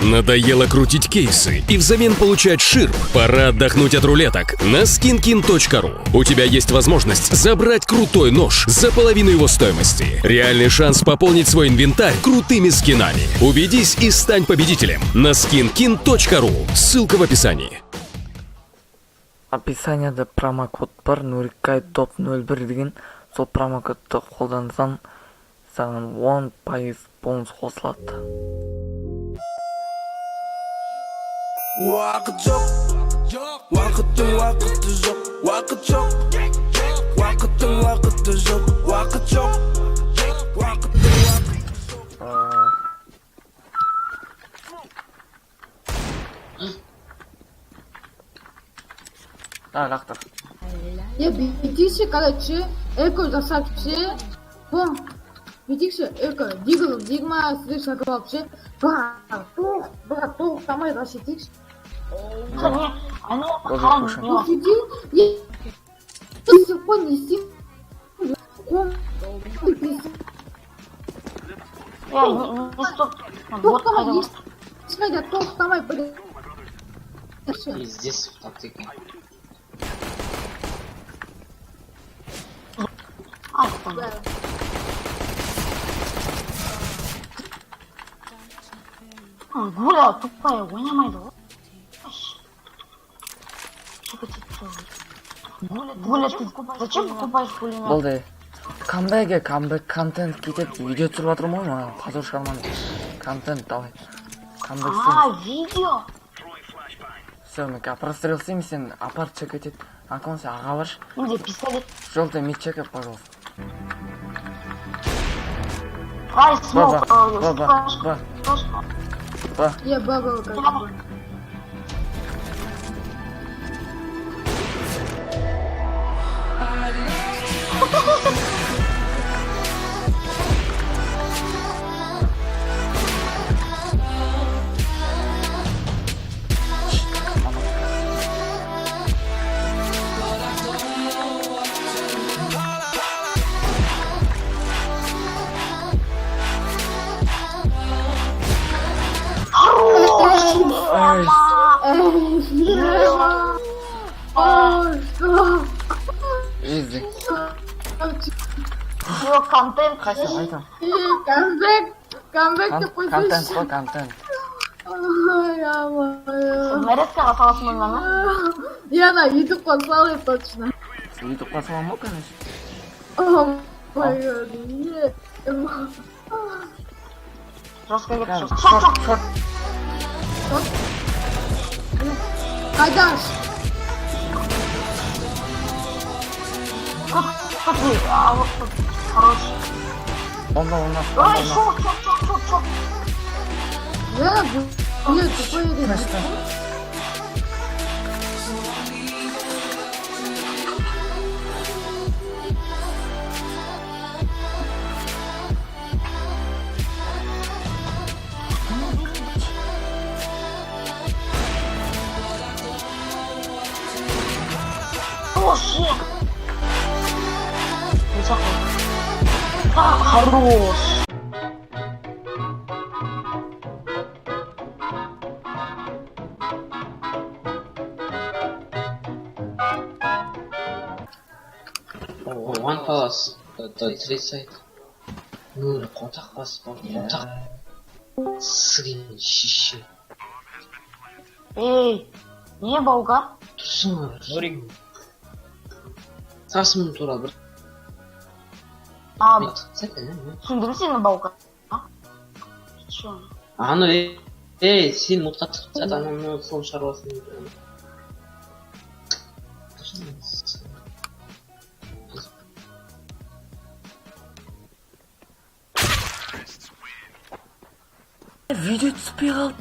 Надоело крутить кейсы и взамен получать ширп? Пора отдохнуть от рулеток на skinkin.ru. У тебя есть возможность забрать крутой нож за половину его стоимости. Реальный шанс пополнить свой инвентарь крутыми скинами. Убедись и стань победителем на skinkin.ru. Ссылка в описании. Описанияда промокод бар, Нурикай топ 01 деген. Сол промокодты қолдансаң, саған 10% бонус қосылады. Вақыт жоқ, вақыттың вақыты жоқ, вақыт жоқ, вақыттың вақыты жоқ, вақыт жоқ, вақыттың вақыты жоқ. Да, лақтыр. Видишь, короче, эко засадчи, видишь, эко, дигма, слышно, вообще, братух, там и расщитишь. Здесь тактика. Гуля тупая, гоня майду. Гуля, ты зачем покупаешь пулемет? Болды. Камбэкке камбэк контент кетеді. Видео түсіріп жатырмын ғой, маған қазір шығарман. Контент давай. Камбэк Видео? Все, мы прострел сим, сен апарт чекать. Акон се аға барш. Где пистолет? Желтый мид чекай, пожалуйста. Ай, смог. Ба. Я баба, как бы. Изи. Все, контент. Қайсы, айта. Камбэк, ты Контент, қой, контент. Нарезкаға саласың онда ма? Я на YouTube послала точно. Ютуб посылам ма, конечно. О, мой гад, нет. Жестко кет, жестко. Шорт. Айдаш. Как вы? А вот тут хороший. Бомба у нас. Ой, шок. Я, блин, тупой ребят. Хороший. Хорош. One palace, the three side. Ну, контакт бас, контакт. Сырин, шиши. Эй, не бауга? Тұрсың, Нурик. Сасымен тура бір. Түсіндім сені бауга. Че? Аны, сен мұтқа тықып жатыр, ананы сол шаруасын. Видео түспей қалды.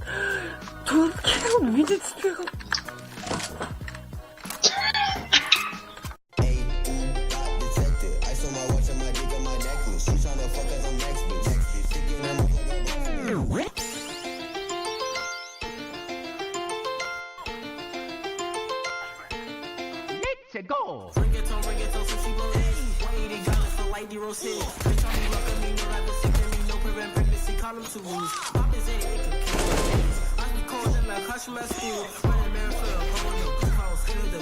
Туркия, видео түспей қалды. Let's go. Reggaeton, so she believes. 180 guns for like D-Rose hits. Bitch, I'm rockin' me, no, I go see me. prevent pregnancy, call them two rules. Pop is in it, it can kill babies. I be cold in like hush my school. Running man for a hole, no cookhouse, feel the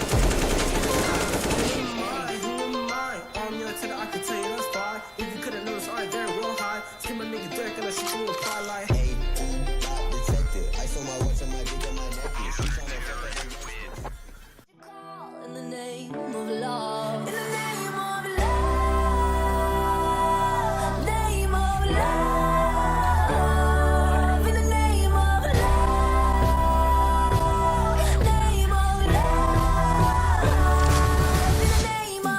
I can tell you that's fine. If you couldn't notice, alright, they're real high. Skin my nigga Dirk and I shoot you a fly like, hey, detected. I saw my watch on my dick and my necklace. She tryna fuck up. In the name of love. In the name of love. Name of love. In the name of love. Name of love. In the name of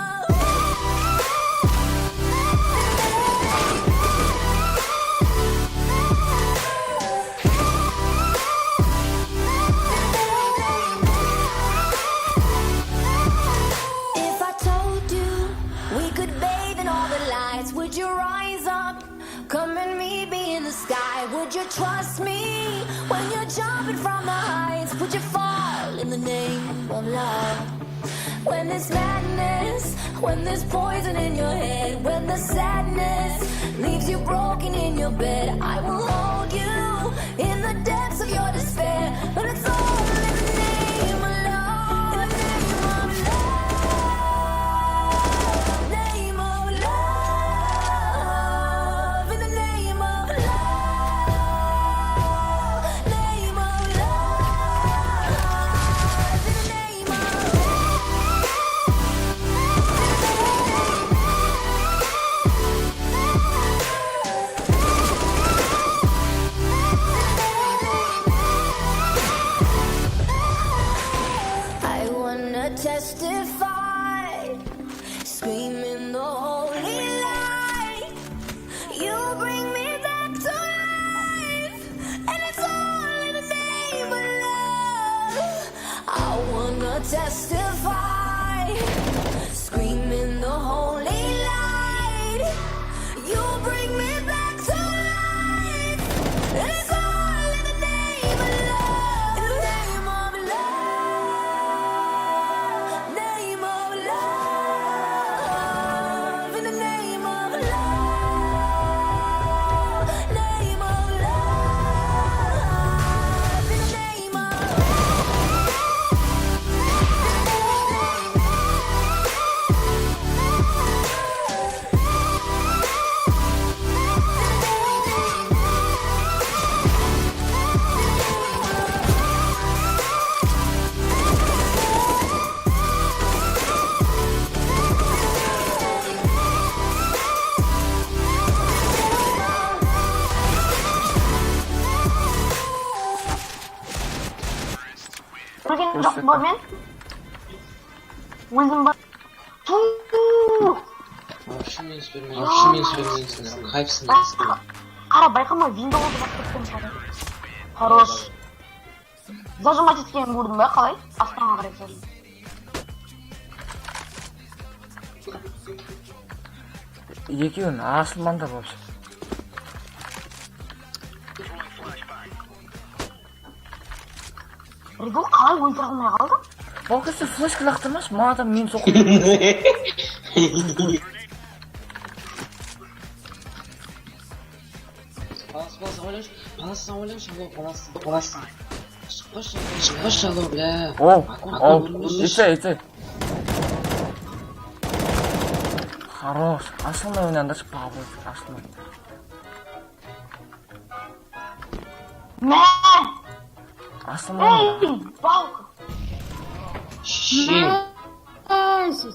If I told you we could bathe in all the lights, would you rise up? Come and meet me in the sky. Would you trust me when you're jumping from the heights? Would you fall in the name of love? When there's madness, when there's poison in your head, when the sadness leaves you broken in your bed, I will hold you in the depths of your despair. But it's all in the name of love. In the name of love. Name of love. In the name of love. Name of love. In the name of I wanna testify, screaming the holy light. You bring me back to life, and it's all in the name of love. I wanna testify, screaming the holy light. You bring me back to life, and it's all in the name of love. In the name of love. Name of love. In the name of love. Name of love. In the name of көрген жоқпын ба мен? Өзім бар. Вообще минус бермейсің. Хайпсың дейсің. Қара, байқама, Windows'ды бастырттым қара. Хорош. Зажимать еткенін көрдің бе, қалай? Астана қарай зажим. екеуін ашылмаңдар вообще. Ридл қалай өлтіре алмай қалды? Ол кезде флешка лақтырмашы, маған мен соқып. Паласы ойлашы, паласы. Шықпашы, алло, бля. Ол, ице. Хорош, ашылмай ойнаңдаршы, бабы, ашылмай. Мә! Ашылмай. Эй, балка! Шин.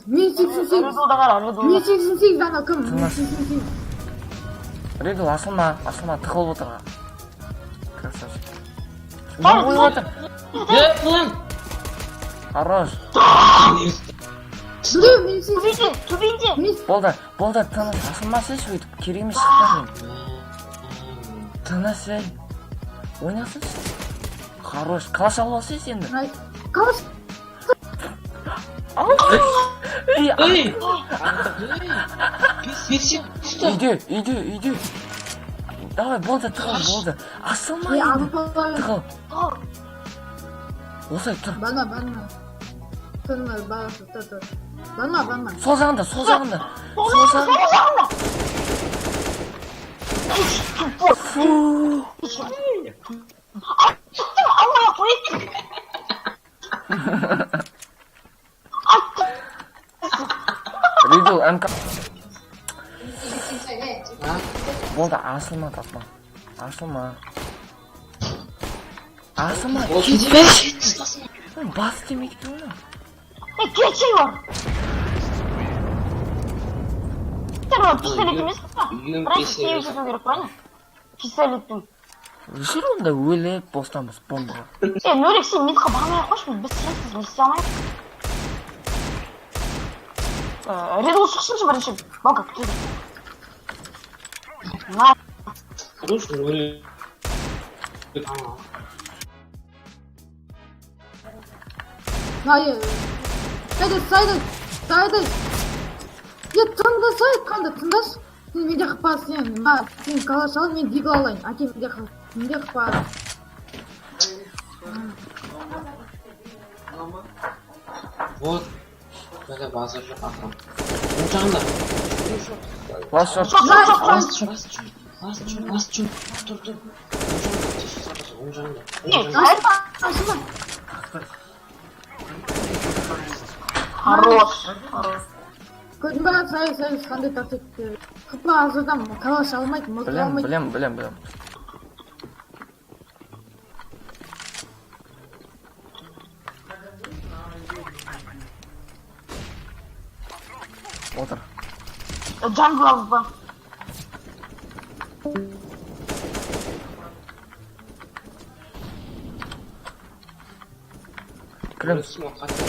Мен 88. Ридл да қара, Ридл. Мен 88 дана кім? Тыңдас. Ридл, ашылма, тықылып отырға. Красавчик. Мен қойып отыр. Lan. Хорош. Біреу мен 88. Төбенде! Болды, тыныс, ашылмасайшы өйтіп, керек емес шықпасын. Тыныс, ей. Ойнасыншы. Хорош, қалаш алып алсайшы енді. Қалаш. Ей, Эй! Писик, что? Үйде. Давай, болды, тығыл, болды. Асылмай енді. Тығыл. Осай, тұр. Бана. Тұрмай, бағасы, тұр. Бана. Сол жағында. 아무야 보이지? 리도 МК А? болды ашылма тапма ашылма ашылма Ол кете бер, шет. бас демейді оны Keçi var. Tamam pistoletimiz var. Үйің Бірақ песен sevgi жасау керек правильно? Пистолеттің. жүр онда өліп бостанбыз бомбаға Нөлік сен мидқа бармай ақ қойшы, біз сенсіз не істей алмаймыз. Редл шықсыншы бірінші. Балка күтеді. На. Хорош, өлі. Hayır. Saydı. Ya tındasa айтқанды тыңдашы. Сен менде қыпа сен. Сен калаш ал, мен дигл алайын. Әкем менде қыпа. Вот. Böyle bazı жоқ атам. Оң жағында. лас шот Ласт чон. Тұр. Оң жағында. Ашылма. Хорош. Көрдің бе, сайыз қандай тактик. Қыпа аз адам калаш алмайды, мылтық алмайды. білем отыр Джангл алып ба. кіреміз Смок қатты.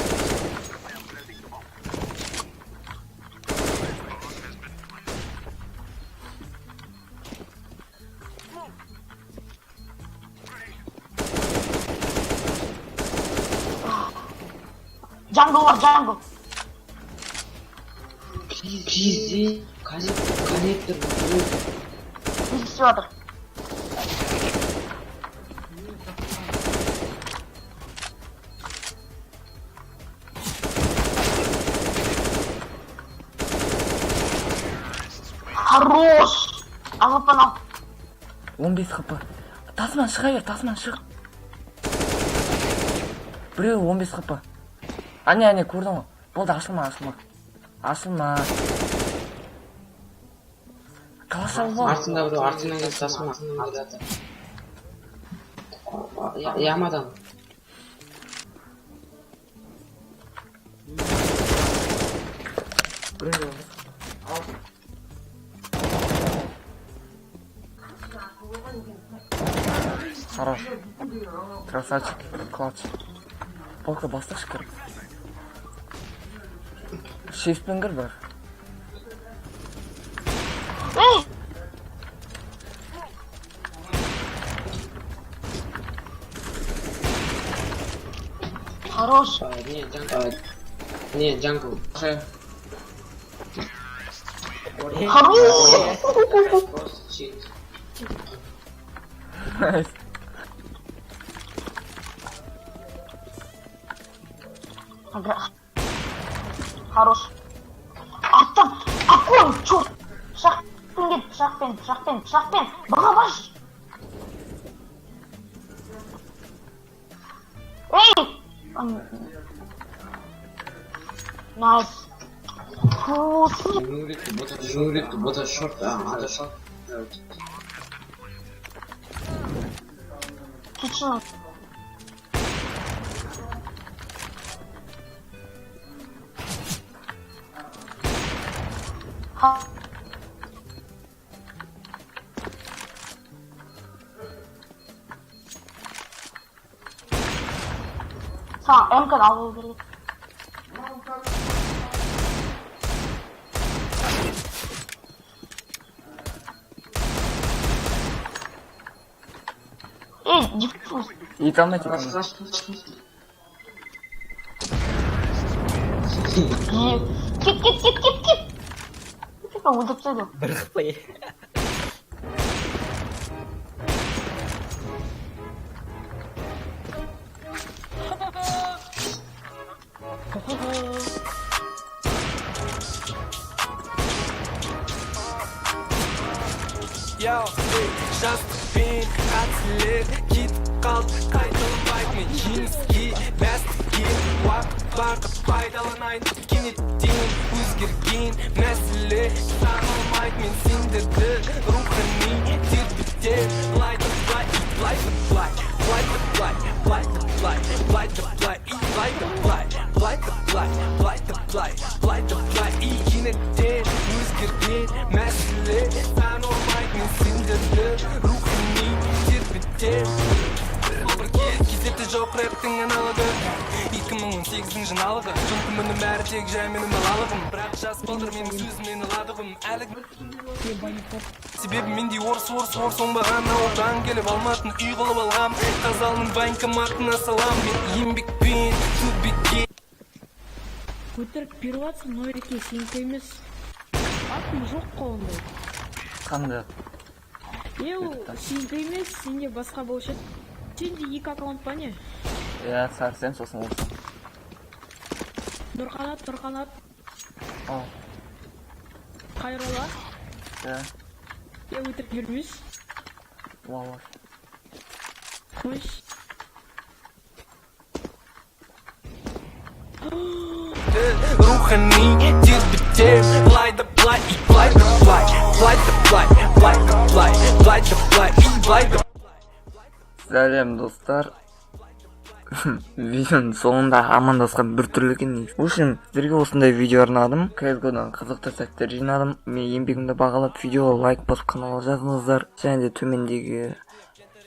Джангл бар, джангл. Пизде. Коннектор. Biz істеп жатыр. Хорош. Алып анау. 15 хп тасынан шыға бер тасынан шық біреу 15 хп әне көрдің ғой болды ашылма калаш алып ал Артында біреу, артынан келіп тасыма. Ямадан. хорош красавчик клатч полка бастықшы кір шефпен кір бір Эй! Хорош. Не, джангл. Хорош. Просто чит. Ага. Хорош. Аттан. Акон, черт. Шақпен кет, шақпен. Баға баш. Эй! Найс. Журик, бота шорт, ада шорт. Кичин. Sağ, M kadar alıyor gerek. Диффуз. италмай Кит. Типа удап тастады. Бір қыпай. Yo, жастықпен қатерлер кетіп қалды қайталанбайды мен жеңіске бәстікке уақыт барды пайдаланайын кенеттен өзгерген мәселе сағалмайды мен сендерді рухани тербетер былай да былай былай да былай былай да былай былай да былай былай да былай былай да былай былай да былай былай да былай былай да былай кенеттен өзгерген мәселе сағалмайды мен сендерді рухани тербетер кезекте жоқ рэптің аналогы 2018-дің жаңалығы мүмкін мұның бәрі тек жай менің балалығым бірақ жас балдар менің сөзім менің ладығым әлі себебі мендей орыс оңбаған ауылдан келіп алматын үй қылып алғам қазалының банкоматына салам мен еңбекпен төбеге өтірік перуатсың нұреке сенікі емес атым жоқ қой ондай қандай сенікі емес сенде басқа болушы еді сенде екі аккаунт па не иә сәрсен сосын орсам Нұрқанат ал Қайролла иә өтірік жүрмес лауаш қойш рухани тербетер былай да былай былай да былай былай да былай былай да былай былай да былай былай да сәлем достар. Видеоның соңында амандасқан бір түрлі екен. В общем, сіздерге осындай видео арнадым. CSGO-дан қызықты сәттер жинадым. Мен еңбегімді бағалап видеоға лайк басып каналға жазыңыздар. Және де төмендегі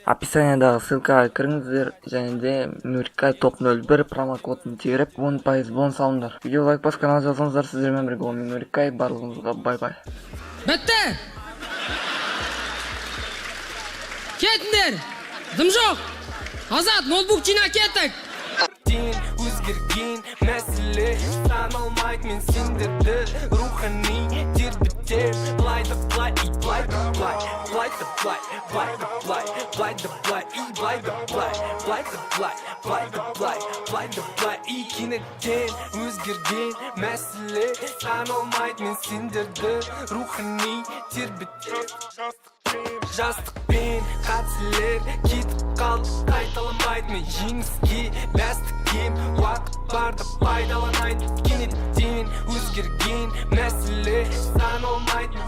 описаниядағы ссылкаға кіріңіздер. Және де Нурикай топ 01 промокодын теріп 10% бонус алыңдар. Видео лайк басып каналға жазыңыздар. Сіздермен бірге болған мен Нурикай. Барлығыңызға бай-бай. Бітті! Кетіңдер! Дым жоқ! Азат, ноутбук жинап кеттік! өзгерген мәселе саналмайды мен сендерді рухани тербетер былай да былай былай да былай былай да былай былай да былай былай да былай былай да былай былай да былай былай да былай былай да былай кенеттен өзгерген мәселе саналмайды мен сендерді рухани тербетер жастықпен қатерлер кетіп қалды қайталанбайды мен жеңіске бәстіккен уақыт барды пайдаланайын кенеттен өзгерген мәселе саналмайды